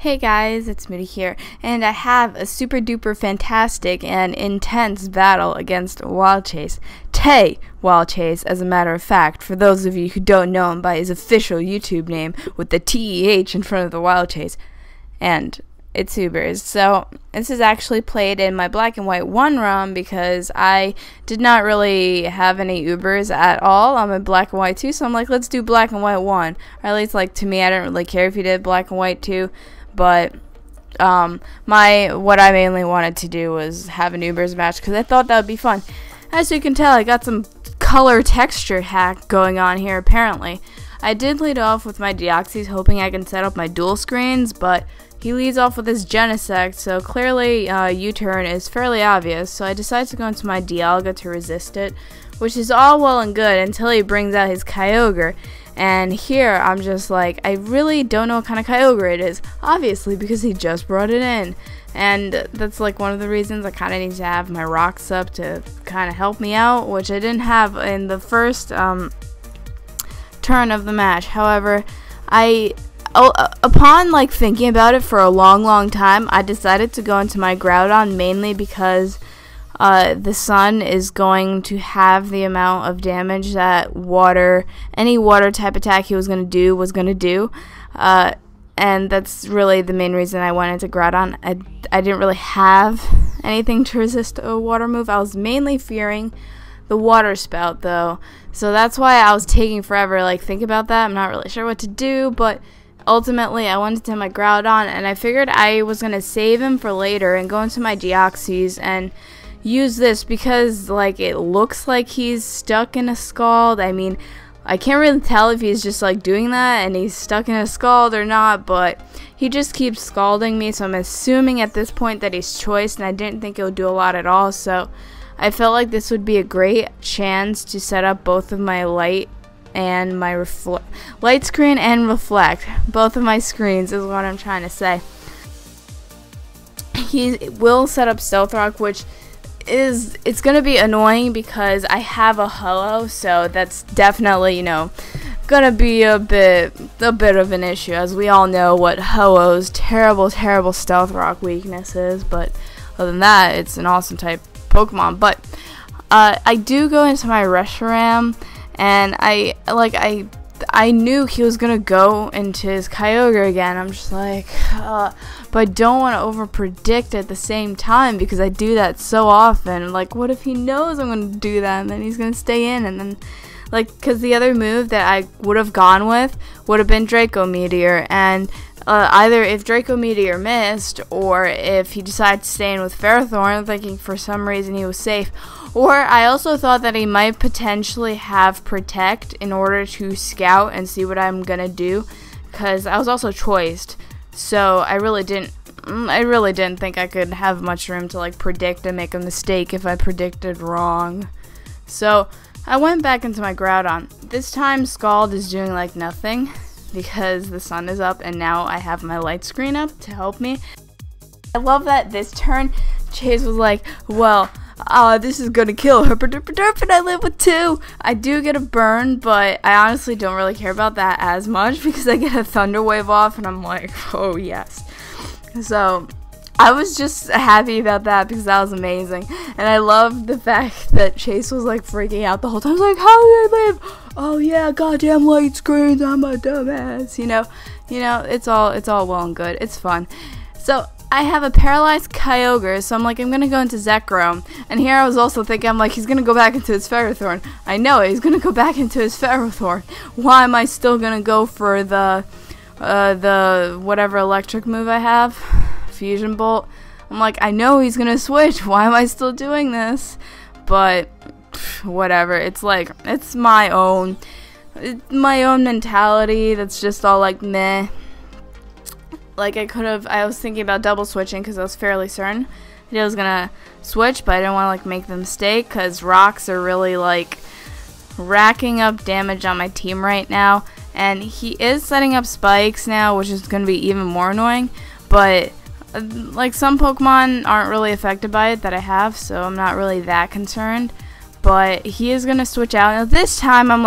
Hey guys, it's Moody here, and I have a super duper fantastic and intense battle against Wilechase. Wilechase, as a matter of fact, for those of you who don't know him by his official YouTube name with the TEH in front of the Wilechase. And it's Ubers. So this is actually played in my black and white 1 ROM because I did not really have any Ubers at all on my black and white 2, so I'm like, let's do black and white 1. Or at least, like, to me, I didn't really care if you did black and white 2. But what I mainly wanted to do was have an Ubers match because I thought that would be fun. As you can tell, I got some color texture hack going on here apparently. I did lead off with my Deoxys hoping I can set up my dual screens, but he leads off with his Genesect, so clearly U-turn is fairly obvious, so I decided to go into my Dialga to resist it, which is all well and good until he brings out his Kyogre. And here, I'm just like, I really don't know what kind of Kyogre it is, obviously, because he just brought it in. And that's like one of the reasons I kind of need to have my rocks up to kind of help me out, which I didn't have in the first turn of the match. However, upon like thinking about it for a long time, I decided to go into my Groudon mainly because the sun is going to have the amount of damage that any water type attack he was going to do, and that's really the main reason I went into Groudon. I didn't really have anything to resist a water move. I was mainly fearing the water spout though, so that's why I was taking forever to think about that. I'm not really sure what to do, but ultimately I went into my Groudon and I figured I was going to save him for later and go into my Deoxys and use this because it looks like he's stuck in a scald. I mean, I can't really tell if he's just doing that and he's stuck in a scald or not, but he just keeps scalding me, so I'm assuming at this point that he's choiced, and I didn't think it would do a lot at all, so I felt like this would be a great chance to set up both of my light and my light screen and reflect. Both of my screens is what I'm trying to say. He will set up Stealth Rock, which it's gonna be annoying because I have a Ho-Oh, so that's definitely gonna be a bit of an issue, as we all know what Ho-Oh's terrible Stealth Rock weakness is. But other than that, it's an awesome type Pokemon. But I do go into my Reshiram, and I knew he was gonna go into his Kyogre again. I'm just like, but I don't want to over-predict at the same time because I do that so often. What if he knows I'm gonna do that and then he's gonna stay in, and then because the other move that I would have gone with would have been Draco Meteor, and either if Draco Meteor missed or if he decided to stay in with Ferrothorn, thinking for some reason he was safe. Or I also thought that he might potentially have Protect in order to scout and see what I'm gonna do, because I was also choiced, so I really didn't think I could have much room to predict and make a mistake if I predicted wrong. So I went back into my Groudon. This time Scald is doing nothing because the sun is up, and now I have my light screen up to help me. I love that this turn Chase was like, well, this is gonna kill her, and I live with 2. I do get a burn, but I honestly don't really care about that as much because I get a Thunder Wave off, and I'm like, oh yes. So I was just happy about that because that was amazing, and I love the fact that Chase was freaking out the whole time. I was like, how did I live? Oh yeah, goddamn light screens, I'm a dumbass. It's all well and good. It's fun. So I have a paralyzed Kyogre, so I'm gonna go into Zekrom. And here I was also thinking, he's gonna go back into his Ferrothorn. I know it, he's gonna go back into his Ferrothorn. Why am I still gonna go for the whatever electric move I have? Fusion Bolt. I'm I know he's gonna switch. Why am I still doing this? But whatever. It's it's my own mentality that's just all meh. I was thinking about double switching because I was fairly certain that I was gonna switch, but I didn't want to make the mistake because rocks are really racking up damage on my team right now, and he is setting up spikes now, which is gonna be even more annoying. But some Pokemon aren't really affected by it that I have, so I'm not really that concerned. But he is gonna switch out. Now this time I'm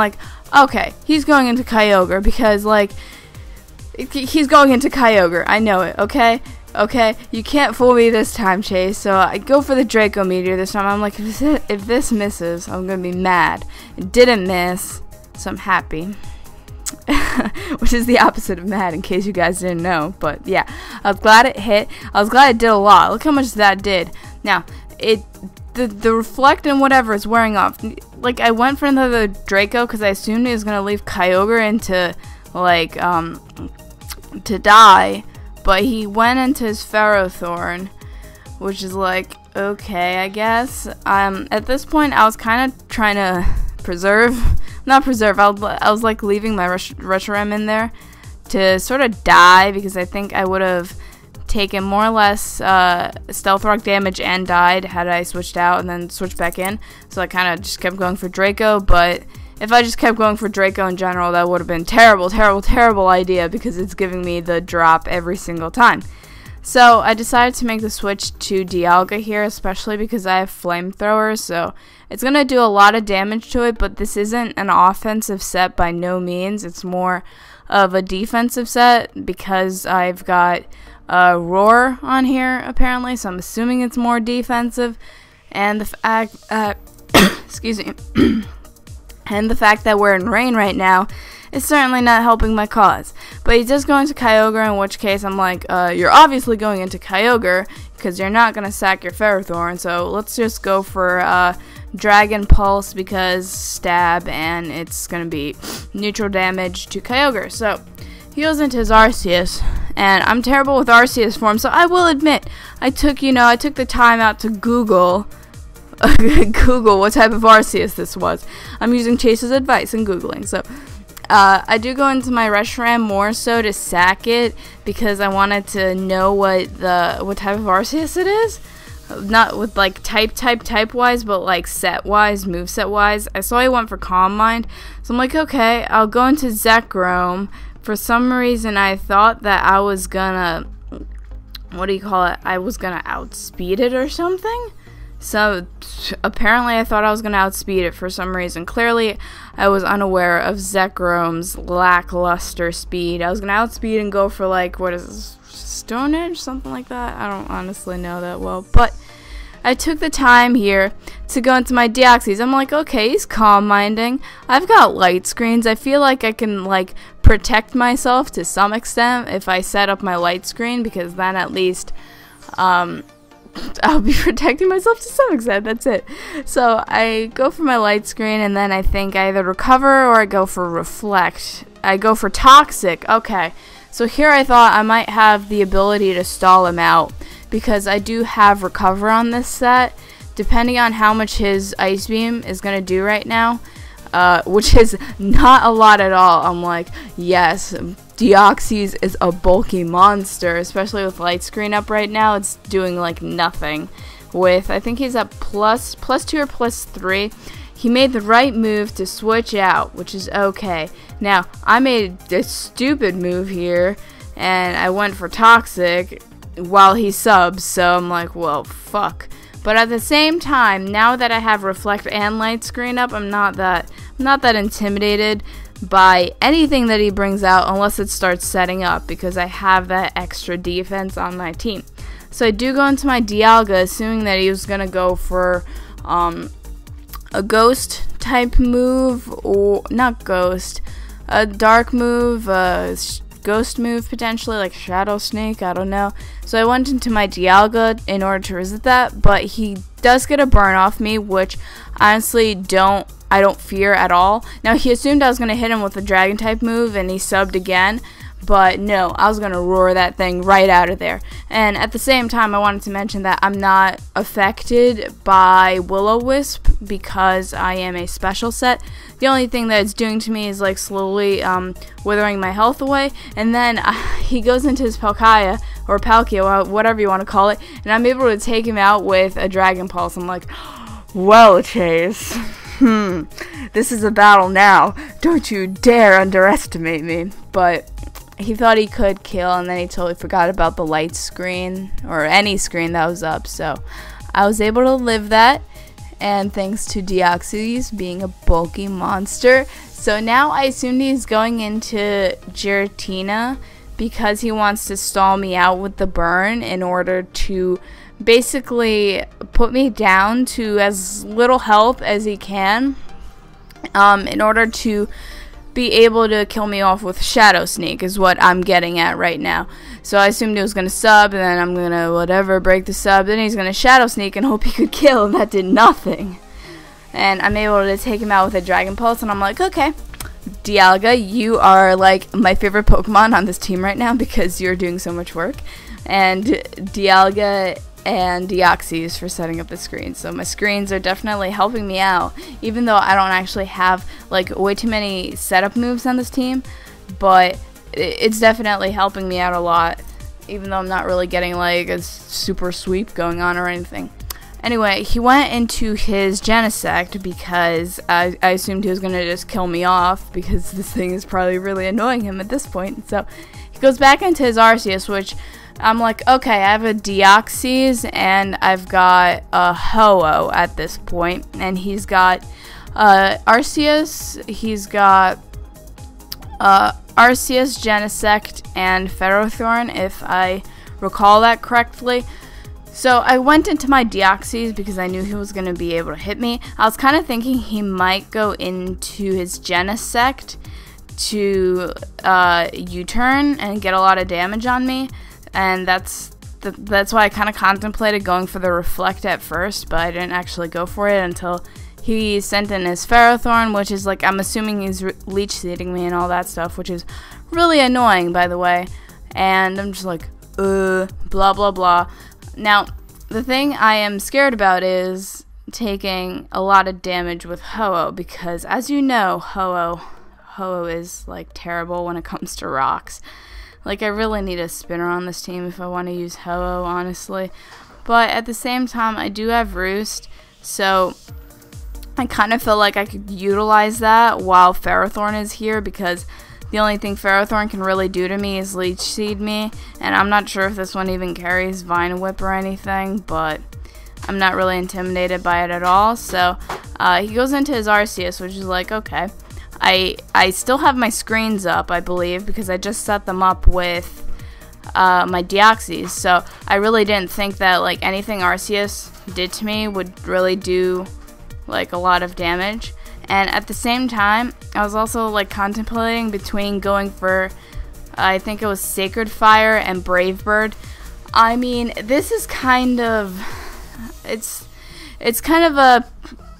okay, he's going into Kyogre because He's going into Kyogre. I know it, okay? Okay, you can't fool me this time, Chase. So I go for the Draco Meteor this time. I'm like, if this misses, I'm going to be mad. It didn't miss, so I'm happy. Which is the opposite of mad, in case you guys didn't know. But yeah, I was glad it hit. I was glad it did a lot. Look how much that did. Now, the reflect and whatever is wearing off. Like, I went for another Draco because I assumed he was going to leave Kyogre into, like, to die. But he went into his Ferrothorn, which is like, okay, I guess. At this point, I was kind of trying to not preserve, I was like leaving my Reshiram in there to sort of die, because I think I would have taken more or less Stealth Rock damage and died had I switched out and then switched back in. So I kind of just kept going for Draco, but if I just kept going for Draco in general, that would have been terrible, terrible, terrible idea, because it's giving me the drop every single time. So I decided to make the switch to Dialga here, especially because I have Flamethrower, so it's going to do a lot of damage to it, but this isn't an offensive set by no means. It's more of a defensive set because I've got Roar on here, apparently, so I'm assuming it's more defensive, and the fact, excuse me, and the fact that we're in rain right now is certainly not helping my cause. But he does go into Kyogre, in which case I'm like, you're obviously going into Kyogre because you're not going to sack your Ferrothorn, so let's just go for Dragon Pulse because stab, and it's going to be neutral damage to Kyogre. So he goes into his Arceus, and I'm terrible with Arceus form, so I will admit, I took the time out to Google what type of Arceus this was. I'm using Chase's advice and Googling. So I do go into my Reshiram more so to sack it because I wanted to know what type of Arceus it is. Not with like type wise, but like set wise, moveset wise. I saw he went for Calm Mind, so I'm like, okay, I'll go into Zekrom. For some reason I thought that I was gonna, I was gonna outspeed it or something. So apparently I thought I was going to outspeed it for some reason. Clearly I was unaware of Zekrom's lackluster speed. I was going to outspeed and go for like, what is this, Stone Edge? Something like that? I don't honestly know that well. But I took the time here to go into my Deoxys. I'm like, okay, he's calm minding. I've got light screens. I feel like I can like protect myself to some extent if I set up my light screen, because then at least I'll be protecting myself to some extent. That's it. So I go for my light screen, and then I think I either recover or I go for reflect. I go for toxic. Okay. So here I thought I might have the ability to stall him out, because I do have recover on this set, depending on how much his Ice Beam is going to do right now, which is not a lot at all. I'm like, yes, Deoxys is a bulky monster, especially with light screen up right now. It's doing like nothing. With, I think he's at plus 2 or plus 3. He made the right move to switch out, which is okay. Now, I made a stupid move here, and I went for toxic while he subs, so I'm like, well, fuck. But at the same time, now that I have reflect and light screen up, I'm not that intimidated by anything that he brings out unless it starts setting up, because I have that extra defense on my team. So I do go into my Dialga, assuming that he was going to go for a ghost type move, or not ghost, a dark move, ghost move potentially, like Shadow Snake, I don't know. So I went into my Dialga in order to resist that, but he does get a burn off me, which honestly I don't fear at all. Now, he assumed I was going to hit him with a dragon type move, and he subbed again, but no, I was going to roar that thing right out of there. And at the same time, I wanted to mention that I'm not affected by Will-O-Wisp because I am a special set. The only thing that it's doing to me is like slowly withering my health away, and then he goes into his Palkia, or Palkia, whatever you want to call it, and I'm able to take him out with a Dragon Pulse. I'm like, well, Chase, this is a battle now. Don't you dare underestimate me. But he thought he could kill, and then he totally forgot about the light screen, or any screen that was up, so I was able to live that, and thanks to Deoxys being a bulky monster. So now I assume he's going into Giratina, because he wants to stall me out with the burn in order to basically put me down to as little health as he can, in order to be able to kill me off with Shadow Sneak is what I'm getting at right now. So I assumed he was going to sub, and then I'm going to whatever, break the sub, then he's going to Shadow Sneak and hope he could kill, and that did nothing. And I'm able to take him out with a Dragon Pulse, and I'm like, okay, Dialga, you are like my favorite Pokemon on this team right now because you're doing so much work. And Dialga and Deoxys for setting up the screens. So my screens are definitely helping me out, even though I don't actually have like way too many setup moves on this team, but it's definitely helping me out a lot, even though I'm not really getting like a super sweep going on or anything. Anyway, he went into his Genesect because I assumed he was going to just kill me off because this thing is probably really annoying him at this point. So he goes back into his Arceus, which I'm like, okay, I have a Deoxys and I've got a Ho-Oh at this point. And he's got Arceus, he's got Arceus, Genesect, and Ferrothorn, if I recall that correctly. So I went into my Deoxys because I knew he was going to be able to hit me. I was kind of thinking he might go into his Genesect to U-turn and get a lot of damage on me. And that's why I kind of contemplated going for the Reflect at first, but I didn't actually go for it until he sent in his Ferrothorn, which is like, I'm assuming he's Leech Seeding me and all that stuff, which is really annoying, by the way. And I'm just like, blah, blah, blah. Now, the thing I am scared about is taking a lot of damage with Ho-Oh, because as you know, Ho-Oh is like terrible when it comes to rocks. Like, I really need a spinner on this team if I want to use Ho-Oh, honestly. But at the same time, I do have Roost, so I kind of feel like I could utilize that while Ferrothorn is here, because the only thing Ferrothorn can really do to me is Leech Seed me, and I'm not sure if this one even carries Vine Whip or anything, but I'm not really intimidated by it at all. So he goes into his Arceus, which is like, okay. I still have my screens up, I believe, because I just set them up with my Deoxys, so I really didn't think that like anything Arceus did to me would really do like a lot of damage. And at the same time, I was also like contemplating between going for, I think it was Sacred Fire and Brave Bird. I mean, this is kind of, it's kind of a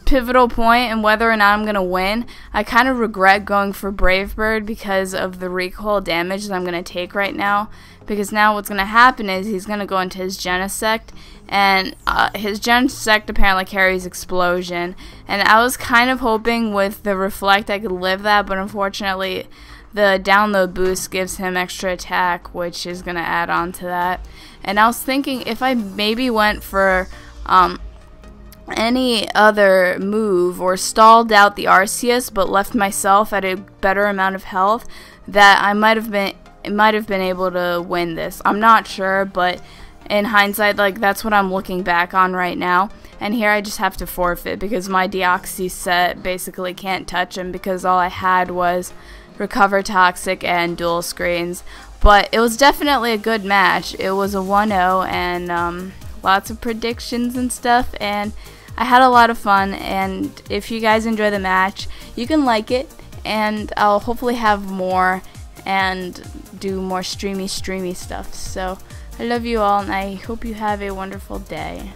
pivotal point in whether or not I'm going to win. I kind of regret going for Brave Bird because of the recoil damage that I'm going to take right now. Because now what's going to happen is he's going to go into his Genesect, and his Genesect apparently carries Explosion. And I was kind of hoping with the Reflect I could live that, but unfortunately the download boost gives him extra attack, which is going to add on to that. And I was thinking if I maybe went for any other move or stalled out the Arceus but left myself at a better amount of health, that I might have been able to win this. I'm not sure, but in hindsight, like, that's what I'm looking back on right now. And here I just have to forfeit because my Deoxys set basically can't touch him because all I had was Recover Toxic and Dual Screens. But it was definitely a good match. It was a 1-0 and lots of predictions and stuff, and I had a lot of fun. And if you guys enjoy the match, you can like it, and I'll hopefully have more and do more streamy stuff. So I love you all, and I hope you have a wonderful day.